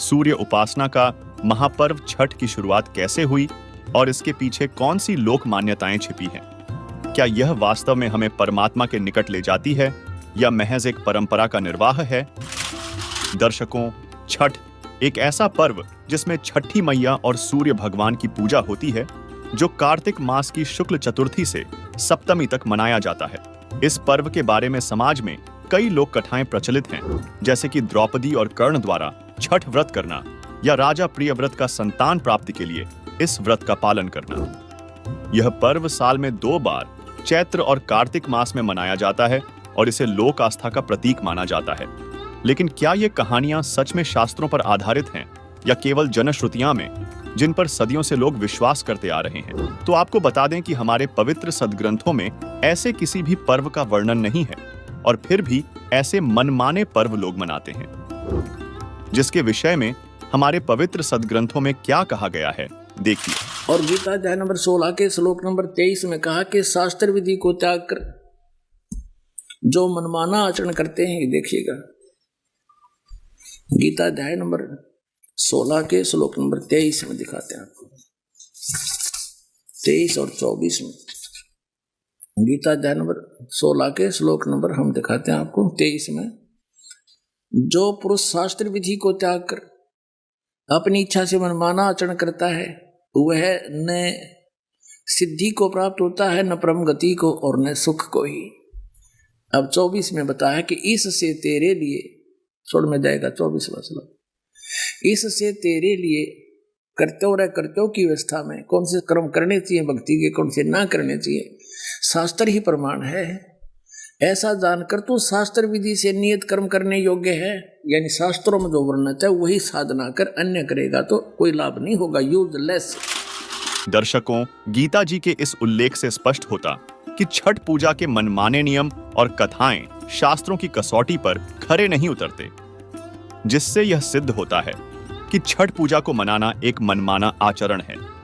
सूर्य उपासना का महापर्व छठ की शुरुआत कैसे हुई और इसके पीछे कौन सी लोक मान्यताएं छिपी हैं? क्या यह वास्तव में हमें परमात्मा के निकट ले जाती है या महज एक परंपरा का निर्वाह है? दर्शकों, छठ एक ऐसा पर्व जिसमें छठी मैया और सूर्य भगवान की पूजा होती है, जो कार्तिक मास की शुक्ल चतुर्थी से सप्तमी तक मनाया जाता है। इस पर्व के बारे में समाज में कई लोक कथाएं प्रचलित हैं, जैसे कि द्रौपदी और कर्ण द्वारा छठ व्रत करना या राजा प्रियव्रत का संतान प्राप्ति के लिए इस व्रत का पालन करना। यह पर्व साल में 2 बार चैत्र और कार्तिक मास में मनाया जाता है और इसे लोक आस्था का प्रतीक माना जाता है। लेकिन क्या ये कहानियां सच में शास्त्रों पर आधारित हैं या केवल जनश्रुतियां में, जिन पर सदियों से लोग विश्वास करते आ रहे हैं? तो आपको बता दें कि हमारे पवित्र सदग्रंथों में ऐसे किसी भी पर्व का वर्णन नहीं है, और फिर भी ऐसे मनमाने पर्व लोग मनाते हैं। जिसके विषय में हमारे पवित्र सदग्रंथों में क्या कहा गया है, देखिए। और गीता अध्याय नंबर 16 के श्लोक नंबर 23 में कहा कि शास्त्र विधि को त्याग कर जो मनमाना आचरण करते हैं, देखिएगा गीता अध्याय नंबर 16 के श्लोक नंबर 23 में दिखाते हैं आपको, 23 और 24 में। गीता अध्याय नंबर 16 के श्लोक नंबर हम दिखाते हैं आपको 23 में। जो पुरुष शास्त्र विधि को त्याग कर अपनी इच्छा से मनमाना आचरण करता है, वह न सिद्धि को प्राप्त होता है, न परम गति को, और न सुख को ही। अब 24 में बताया कि इससे तेरे लिए, छोड़ में जाएगा 24वां श्लोक, इससे तेरे लिए कर्तव्य की अवस्था में कौन से कर्म करने चाहिए भक्ति के, कौन से ना करने चाहिए, शास्त्र ही प्रमाण है। ऐसा जानकर तो शास्त्र विधि से नियत कर्म करने योग्य है, यानी शास्त्रों में जो वर्णन है वही साधना कर अन्य करेगा तो कोई लाभ नहीं होगा, यूजलेस। दर्शकों, गीता जी के इस उल्लेख से स्पष्ट होता कि छठ पूजा के मनमाने नियम और कथाएं शास्त्रों की कसौटी पर खरे नहीं उतरते, जिससे यह सिद्ध होता है कि छठ पूजा को मनाना एक मनमाना आचरण है।